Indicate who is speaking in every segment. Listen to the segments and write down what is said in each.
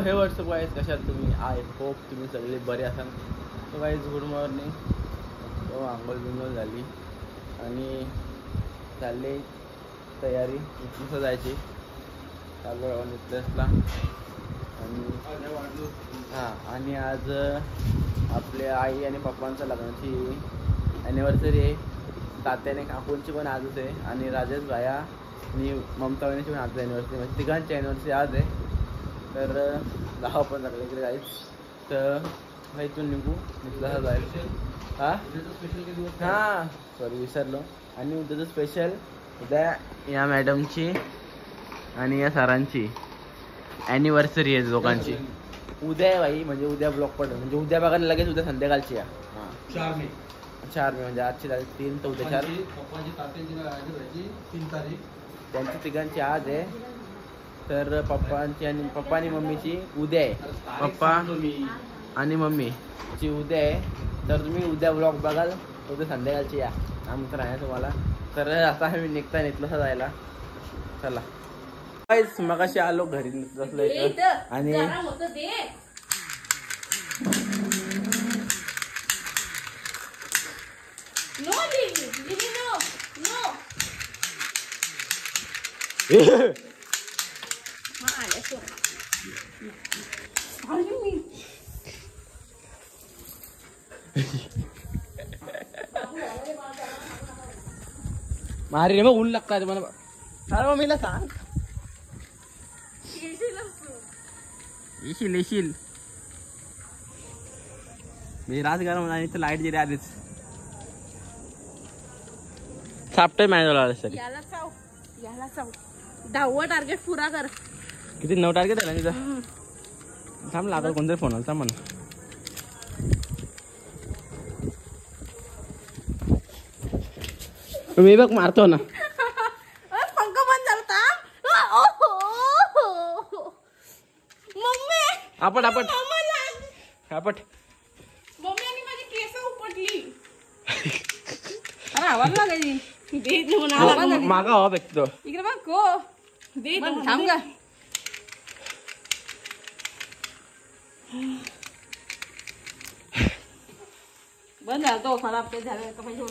Speaker 1: हे वर्ष गाईज कशात तुम्ही आय होप तुम्ही सगळे बरे असाल. तो गाईज गुड मॉर्निंग. तो आंघोळ बिंघोळ झाली आणि चालले तयारी नुसतं जायची. चालू नित्यासला आणि आज आपल्या आई आणि पप्पांच्या लग्नाची ॲनिव्हर्सरी आहे. तात्याने काकूंची पण आजच आहे आणि राजेश भाया आणि ममता वहिनीची पण आज ॲनिव्हर्सरी, म्हणजे तिघांची ॲनिव्हर्सरी आज आहे. तर जाऊ पण लागले इकडे जायच. तर इथून निघू निघला जायचं. हां सॉरी विसरलो. आणि उद्याचं स्पेशल उद्या या मॅडमची आणि या सरांची ॲनिव्हर्सरी आहे दोघांची. उद्या आहे बाई, म्हणजे उद्या ब्लॉग पडेल, म्हणजे उद्या बघायला लगेच उद्या संध्याकाळची आहे. हां 4 मे म्हणजे आजची तारीख 3 तर उद्या 4. त्यांची तिघांची आज आहे. तर पप्पांची आणि मम्मीची उद्या आहे. पप्पा आणि मम्मीची उद्या आहे. तर तुम्ही उद्या ब्लॉग बघाल उद्या संध्याकाळची या आमचं आहे तुम्हाला. तर आता आम्ही निघलं जायला. चला मगाशी आलो घरी बसलो आणि मारी मग ऊन लागतात मला. अरे मम्मीला सांग येशील मी रात गरम आणि तर लाईट गेली आधीच. सापटे मॅच सर
Speaker 2: याला 10वा टार्गेट पुरा कर.
Speaker 1: किती 9 टार्गेट आहे ना तिथं. थांब लागल कोणतरी फोन आला थांब. मी बघ मारतो ना.
Speaker 2: पंख बंद झाला. मम्मी
Speaker 1: आपट
Speaker 2: मम्मी आणि माझी केस उपटली. अरे आवाज लागायची
Speaker 1: मागा हवा बघतो
Speaker 2: इकडे बघ को दे थांब का. बंद झाला तो खराब ते झालं का पाहिजे.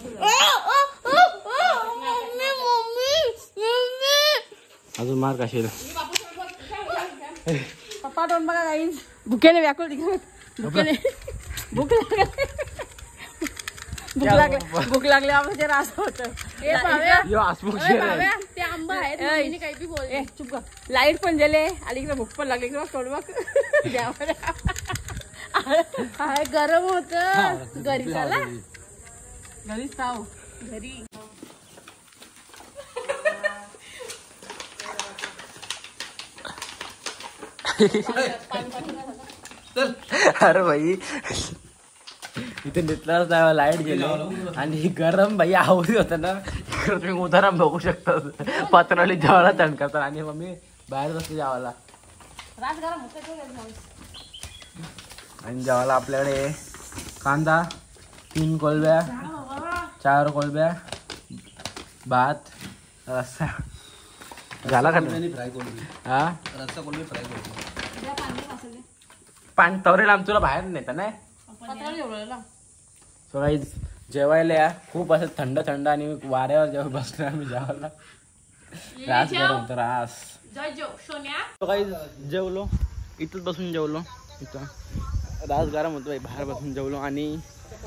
Speaker 1: अजून मार काशील.
Speaker 2: पप्पा दोन बघा काही भुकेने व्याकुळ भुकेने भूक लागले आमचे रास होत. ते आंबा आहे काही बी बोल. चुप कर. लाईट पण गेले आणि इकडे भूक पण लागली. सोड बघ गरम होत. घरी चला घरीच जाऊ घरी.
Speaker 1: अरे भाई इथे निघलाच नाही. लाईट गेलो आणि गरम भाई आवडी होता ना. तुम्ही उदाहरण बघू शकता. पत्रावली जेवायला थंड करतात आणि मम्मी बाहेर बसते जेवायला. आणि जेवायला आपल्याकडे कांदा 3 कोलब्या 4 कोलब्या भात रस्सा झाला का. हा रस्सा कोलबी फ्राय करतो. पाणी तवरेला आम तुला बाहेर नेता नाही. सो काही जेवायला या खूप असं थंड थंड आणि वाऱ्यावर जेव्हा बसलो आम्ही जेवायला. रास गरम तर रास. काही जेवलो इथंच बसून जेवलो. इथं रास गरम होतो बाहेर बसून जेवलो. आणि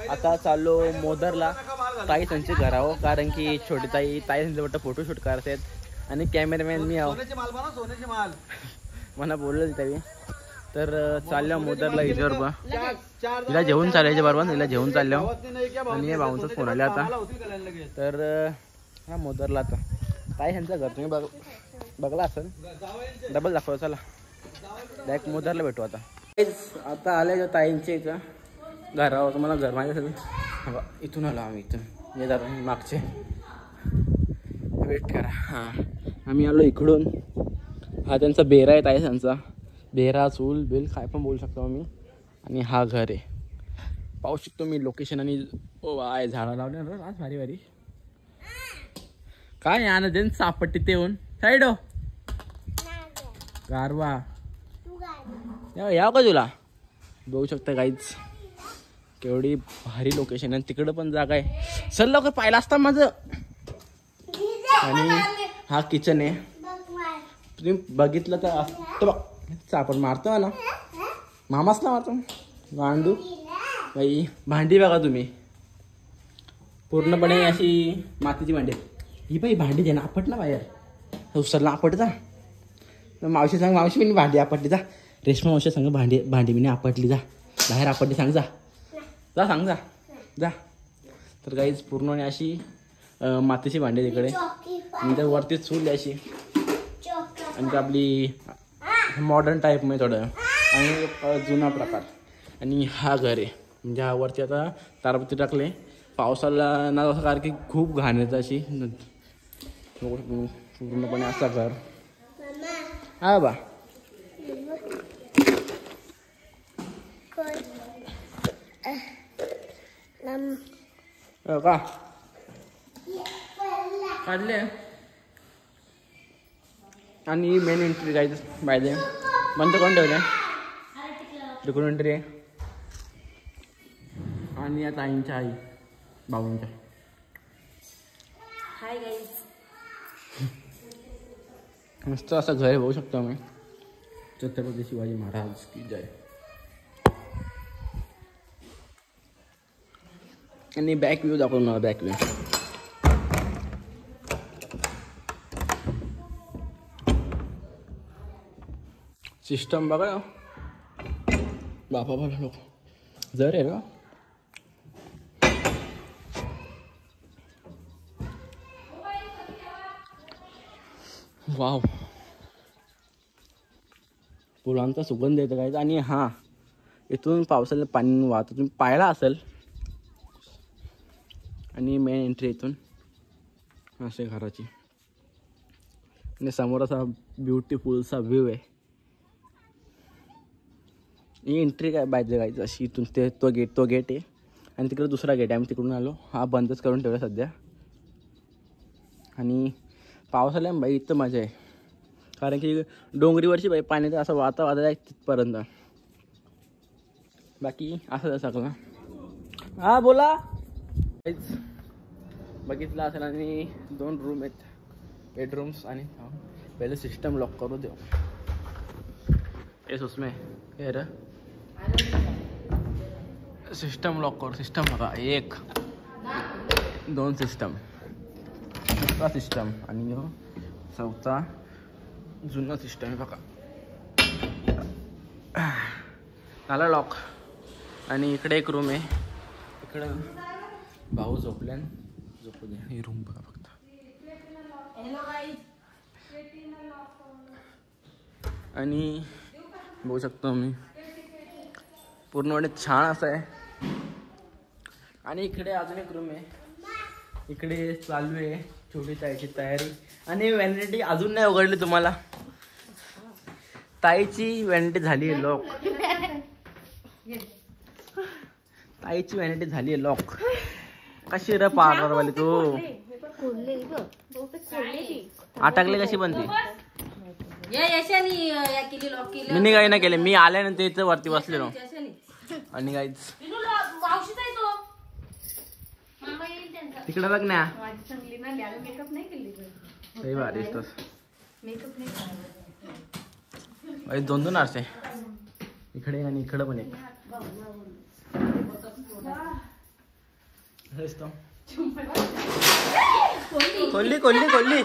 Speaker 1: आता चाललो मोदरला ताई त्यांचे घरावं, कारण की छोटी ताई त्यांच्या वाटतं फोटोशूट करतात आणि कॅमेरामॅन मी आहो मला बोललं तरी. तर चाललो मोदरला इजवर बा. तिला जेवून चालायचे बरोबर. तिला जेवून चाललो आणि भाऊंचाच फोन आला आता. तर हा मोदरला आता ताई ह्यांचं घर तुम्ही बघला असेल. डबल दाखवा चला डायरेक्ट मोदरला भेटू. आता आले ताईंचे इथं घरावर. तुम्हाला घर माहिती असेल. इथून आलो आम्ही. इथून ये मागचे वेट करा. हां आम्ही आलो इकडून. हा त्यांचा बेरा आहे ताई त्यांचा. बेरा चूल बेल काय पण बोलू शकतो आम्ही. आणि हा घर आहे पाहू शकतो मी लोकेशन. आणि ओ आहे झाडं लावले ना आज भारी भारी. काय आण देन सापट्टी ते येऊन साईड गारवा याव का तुला बघू शकता काहीच केवढी भारी लोकेशन आहे. तिकडं पण जागा आहे. चल लवकर पाहिला असता माझं. आणि हा किचन आहे. तुम्ही बघितलं तर तो बघ चापण मारतो ना मामाच ना मारतो गांडू बाई. भांडी बघा तुम्ही पूर्णपणे अशी मातीची भांडी. ही बाई भांडी दे ना आपट ना बाहेर उसरला आपट जा. मावशी सांग मावशी मी भांडी आपटली जा. रेशमा मावशी सांग भांडी मी आपटली जा. बाहेर आपटली सांग जा जा सांग जा जा. तर काहीच पूर्ण अशी मातीची भांडी तिकडे आणि त्या वरती चूल अशी आणि आपली मॉडर्न टाईपमध्ये थोडं आणि जुना प्रकार. आणि हा घर आहे म्हणजे हा वरती आता तारपत्री टाकले. पावसाला ना असं कारण की खूप घाण येतं अशी पूर्णपणे असा घर. हा बा का काढले. आणि मेन एंट्री जायचं पाहिजे बंद कोण ठेवले तिकडून एंट्री आहे. आणि आता आईंच्या आई बाबूंच्या
Speaker 2: हाय गाईज.
Speaker 1: मस्त असं घर बघू शकतो आम्ही. छत्रपती शिवाजी महाराज की जय. आणि बॅक व्ह्यू दाखवून मला बॅक व्ह्यू. सिस्टम बघा बापा बाबा लोक जर आहे का. वाव फुलांचा सुगंध येतो काय. आणि हा इथून पावसाला पाणी वाहतं तुम्ही पाहिला असेल. आणि मेन एंट्री इथून असे घराची आणि समोर असा ब्युटिफुलचा व्ह्यू आहे. ही एंट्री काय पाहिजे काय अशी इथून ते तो गेट आहे आणि तिकडे दुसरा गेट आहे. आम्ही तिकडून आलो. हा बंदच करून ठेवला सध्या. आणि पावसाला बाई इथं मजा आहे कारण की डोंगरीवरची बाई पाण्याचं असं वाता आहे तिथपर्यंत. बाकी असं सगळं. हा बोला बघितलं असेल. आणि 2 रूम आहेत बेडरूम्स. आणि पहिले सिस्टम लॉक करू देऊ. येस उसमें हे र सिस्टम लॉक करू. सिस्टम बघा 1 2 सिस्टम सिस्टम आणि चौथा जुना सिस्टम आहे बघा. झाला लॉक. आणि इकडे एक रूम आहे. इकडं भाऊ झोपल्यान झोपू द्या. ही रूम बघा फक्त. आणि बघू शकतो मी पूर्णपणे छान असं आहे. आणि इकडे अजून एक रूम आहे. इकडे चालू आहे छोटी ताईची तयारी. आणि व्हॅनिटी अजून नाही उघडली तुम्हाला. ताईची व्हॅनिटी झाली आहे लॉक. ताईची व्हॅनिटी झाली आहे लॉक. कशी रे पार्लरवाली तू अटकले कशी पण ती. मी काही नाही केले. मी आल्यानंतर इथं वरती बसलेलो. आणि काहीच तिकडे बघ ना भाई 2 आरसे इकडे आणि इकडे पण एक. कोल्ली कोल्ली कोल्ली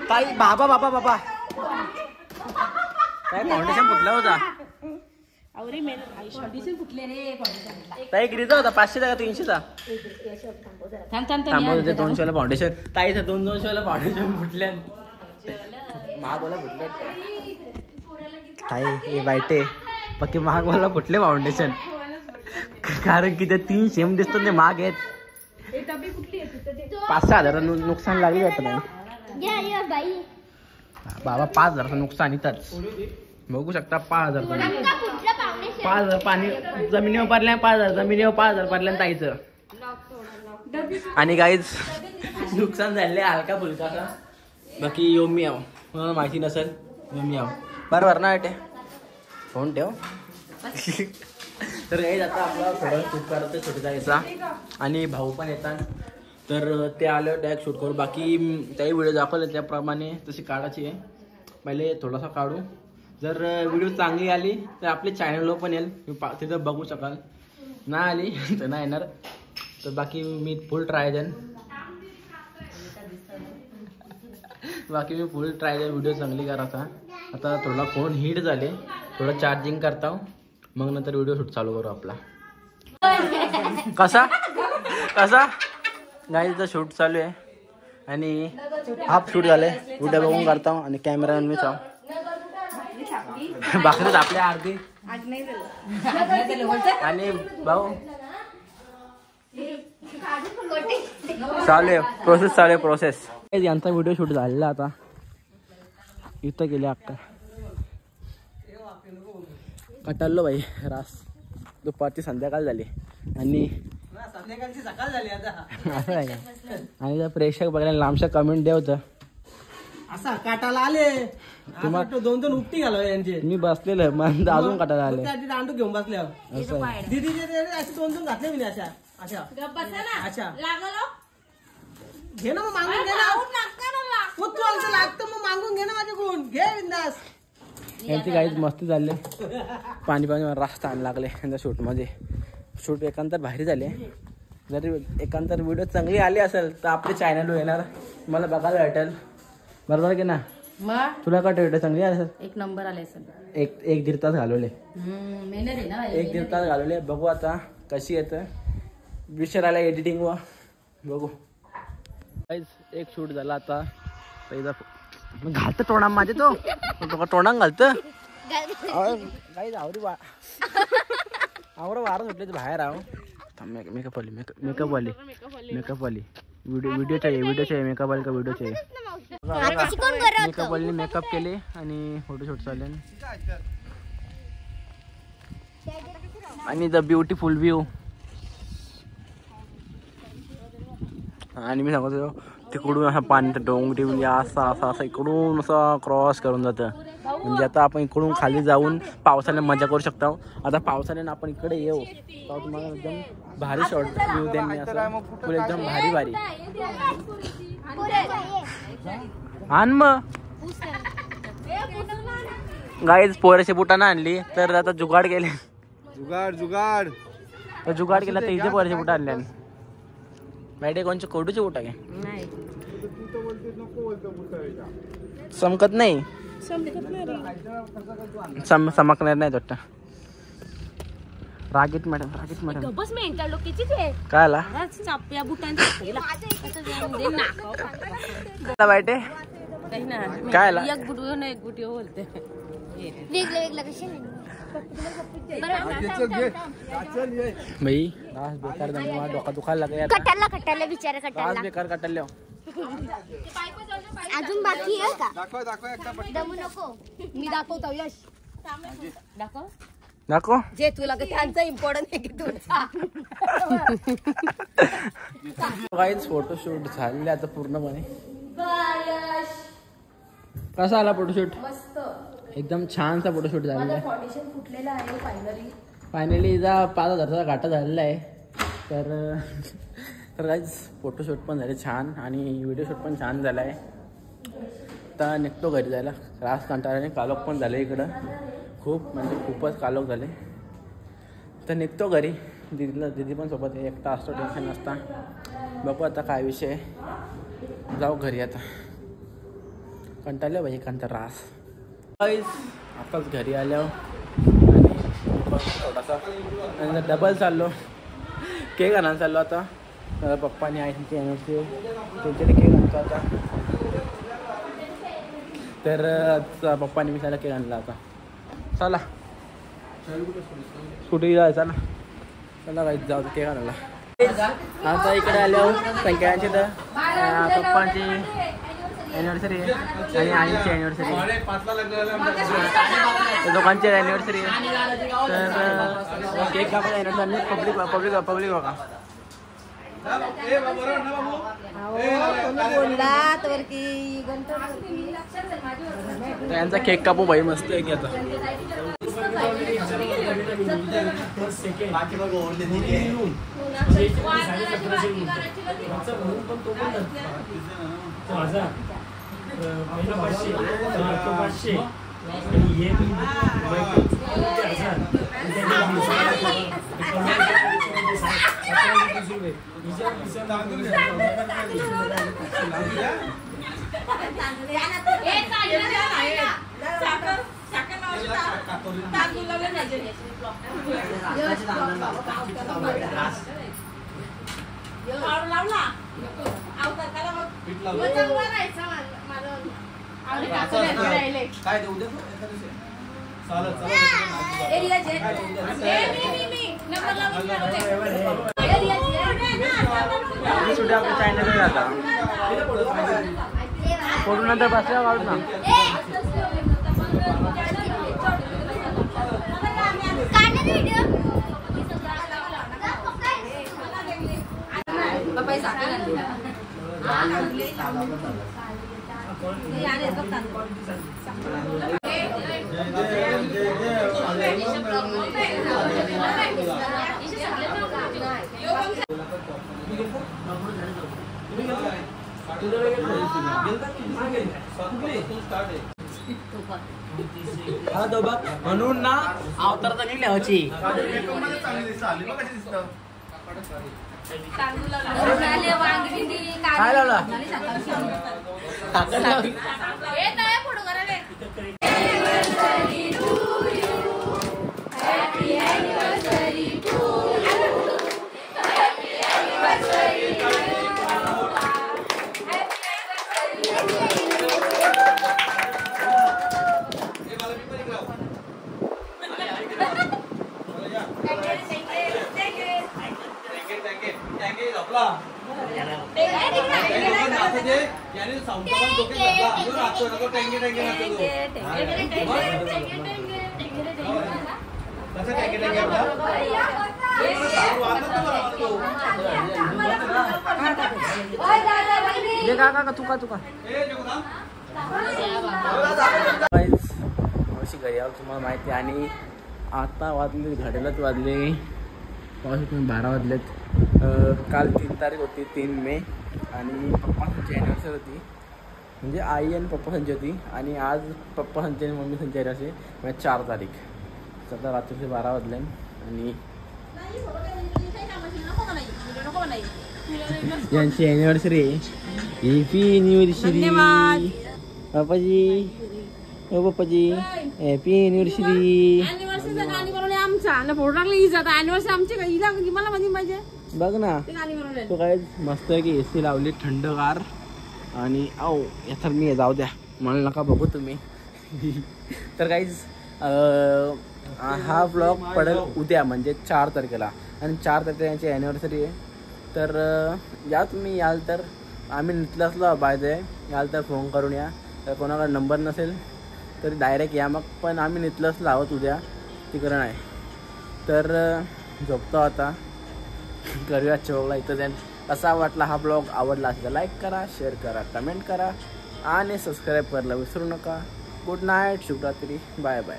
Speaker 1: ताई बाबा बाबा बाबा काय फाउंडेशन फुटला होता. ताई कितीचा होता 500चा का 300चा. थांबव 200 वाला फाउंडेशन. ताईचं 200 वाला फाउंडेशन फुटल्या. महागवाला फुटलं ताई हे वाईटे पक्की महागवाला फुटले फाउंडेशन. कारण की ते 3 सेम दिसतात ते महाग आहेत. 5-6 हजार नुकसान लागले आता नाही बाबा. 5,000चं नुकसान इथंच बघू शकता. 5,000 पाणी जमिनीवर पडल्या. 5,000 जमिनीवर 5,000 पडल्या ताईचं. आणि काहीच नुकसान झाले हलका फुलका. बाकी योमी आव माहिती नसेल योमी आव बरोबर ना वाटे. फोन ठेव. तर काही आता आपला थोडं शूट करतो छोटी जायचा आणि भाऊ पण येतात. तर ते आल्यावर डायरेक्ट शूट करू. बाकी त्याही व्हिडिओ दाखवले त्याप्रमाणे तशी काढायची आहे. पहिले थोडासा काढू. जर व्हिडिओ चांगली आली तर आपल्या चॅनलवर पण येईल, तिथं बघू शकाल. नाही आली तर नाही येणार. तर बाकी मी फुल ट्राय देईन. व्हिडिओ चांगली करायचा. आता थोडा फोन हीट झाले, थोडं चार्जिंग करता मग नंतर व्हिडिओ शूट चालू करू आपला. कसा गाईचा शूट चालू आहे आणि हाफ शूट झाले. व्हिडिओ बघून करता आणि कॅमेरामॅन मी चाव भाकरीच आपल्या अर्धी आणि भाऊ चालू आहे. प्रोसेस यांचा व्हिडिओ शूट झालेला. आता इथं गेले अक्का कटाललो भाई रास. दुपारची संध्याकाळ झाली आणि
Speaker 3: संध्याकाळची सकाळ झाली आता.
Speaker 1: असं आहे का? आणि जर प्रेक्षक बघायला लांबशा कमेंट द्या होतं.
Speaker 3: असा काटाला आले तुम्हाला 2-2 उपटी घालव यांचे.
Speaker 1: मी बसलेलं मग अजून काटायला आले.
Speaker 3: दांडू घेऊन बसल्या
Speaker 1: असं आहे.
Speaker 3: दीदीचे असे 2-2 घातले मी अशा अच्छा. घे ना मग मागून घे ना. तू आमचं लागतं मग मागून घे ना माझ्याकडून. घे बिंदास.
Speaker 1: यांची काहीच मस्ती चालले. पाणी रास्ता आण लागले यांच्या शूटमध्ये. शूट एकांतर भारी झाले. जर एकांतर व्हिडिओ चांगली आली असेल तर आपल्या चॅनलवर येणार, मला बघायला भेटेल. बरोबर की ना? तुला काय व्हिडिओ चांगली असेल?
Speaker 2: एक नंबर आले सर.
Speaker 1: एक दीड तास घालवले.
Speaker 2: मेहनत आहे ना.
Speaker 1: 1-1.5 तास घालवले. बघू आता कशी येतं. विषय आला एडिटिंग व बघू. एक शूट झाला आता. घालतं तोंडा माझे तो तोंडांग घालतं. काही आवडी वारं सुटले बाहेर आहो. मेकअप वाली व्हिडिओ चाहिए मेकअप वाली का व्हिडिओ चाहिए. मेकअप वाली मेकअप केले आणि फोटोशूट चालले आणि द ब्युटिफुल व्ह्यू. आणि मी सांगतो तिकडून असा पाणी डोंगरी असा इकडून असं क्रॉस करून जातं. म्हणजे आता आपण इकडून खाली जाऊन पावसाने मजा करू शकतो. आता पावसाने आपण इकडे येऊ तर तुम्हाला एकदम भारी शॉट व्ह्यू देईन मी. असं फुल एकदम भारी आण मग गाईज. पोराची बुटानं आणली तर आता जुगाड केले. जुगाड केला तर इथे पोराची बुटा आणल्या. मॅडे कोणचे कोडूचे बुटा घे. चमकत नाही. चमकणार नाही वाटतं. रागीत मॅडम काय आला बायटे काय आला.
Speaker 2: एक बुटी बोलते
Speaker 1: भाई रास बेकार डोका दुखायला लागला.
Speaker 4: कटाला बिचारा
Speaker 1: रास बेकार कटाल.
Speaker 4: अजून बाकी आहे का? दमू नको. मी दाखवतो यश.
Speaker 1: दाखव
Speaker 2: जे तुला त्यांचा इम्पॉर्टंट आहे की तुझा.
Speaker 1: काहीच फोटोशूट झालेले आता पूर्णपणे. कसा आला फोटोशूट?
Speaker 2: मस्त
Speaker 1: एकदम छानसा फोटोशूट झालेला आहे.
Speaker 2: फाउंडेशन फुटलेलं आहे
Speaker 1: फायनली 5,000चा घाटा झालेला आहे. तर काहीच फोटोशूट पण झाले छान आणि व्हिडिओ शूट पण छान झाला आहे. आता निघतो घरी जायला. रास कंटाळ्याने कालोख पण झाले इकडं खूपच कालोख झाले. तर निघतो घरी. दीदी पण सोबत एकटा असतो, टेन्शन नसता. बघू आता काय विषय. जाऊ घरी आता. कंटाळलं भाई रास. आताच घरी आल्यावर थोडासा डबल चाललो. केक आणायला चाललो आता. पप्पाने आईची एनर्जी त्यांच्याकडे केक आणतो आता. तर पप्पाने मी त्याला केक आणला आता. चला कुठे जायचं ना. चला काही जाऊ केक आणायला. आता इकडे आल्यावर संख्यांची तर पप्पांची एनिव्हर्सरी आहे आणि आईची एनिव्हर्सरी आहे. दोघांची एनिव्हर्सरी आहे. तर केक कापायला एनिव्हर्सरी पब्लिक बघा. यांचा केक कापू भाई मस्त आहे की आता. फोटो नंतर बसल्या काढू ना. हा तो बघ म्हणून ना अवतार तर नाही लिहायची. काय लावला तुका अशी घरी आलो तुम्हाला माहिती. आणि आता वाजले घड्यालाच वाजले 12 वाजलेत. काल 3 तारीख होती 3 मे आणि पप्पांची ॲनिव्हर्सरी होती. म्हणजे आई आणि पप्पा संची होती. आणि आज पप्पा संची आणि मम्मी संची ॲनिव्हर्सरी म्हणजे 4 तारीख. सध्या रात्रीचे 12 वाजले. आणि यांची ॲनिव्हर्सरी आहे. हॅपी ॲनिव्हर्सरी पप्पाजी. हो पप्पाजी हॅपी ॲनिव्हर्सरी.
Speaker 2: ॲनिव्हर्सरीचं गाणी बनवले आमचा आणि फोटो टाकले ही जात ॲनिव्हर्सरी आमची का हिला मला मध्ये पाहिजे
Speaker 1: बघ ना.
Speaker 2: ते गाणी बनवले
Speaker 1: तो काय मस्त आहे की AC लावली थंडगार. आणि याचा मी जाऊ द्या मला नका बघू तुम्ही. तर काहीच हा ब्लॉग पडेल उद्या म्हणजे 4 तारखेला. आणि 4 तारखेला यांची ॲनिव्हर्सरी आहे. तर या तुम्ही याल तर आम्ही निघलासला बायदे याल तर फोन करून या. तर कोणाकडे नंबर नसेल तरी डायरेक्ट या. मग पण आम्ही निघलासला आहोत उद्या तिकडं नाही. तर झोपतो आता. करूया चोगला इथं जाईल. कसा वाटला हा ब्लॉग आवडला असेल तर लाईक करा, शेअर करा, कमेंट करा आणि सबस्क्राईब करायला विसरू नका. गुड नाईट, शुभरात्री, बाय बाय.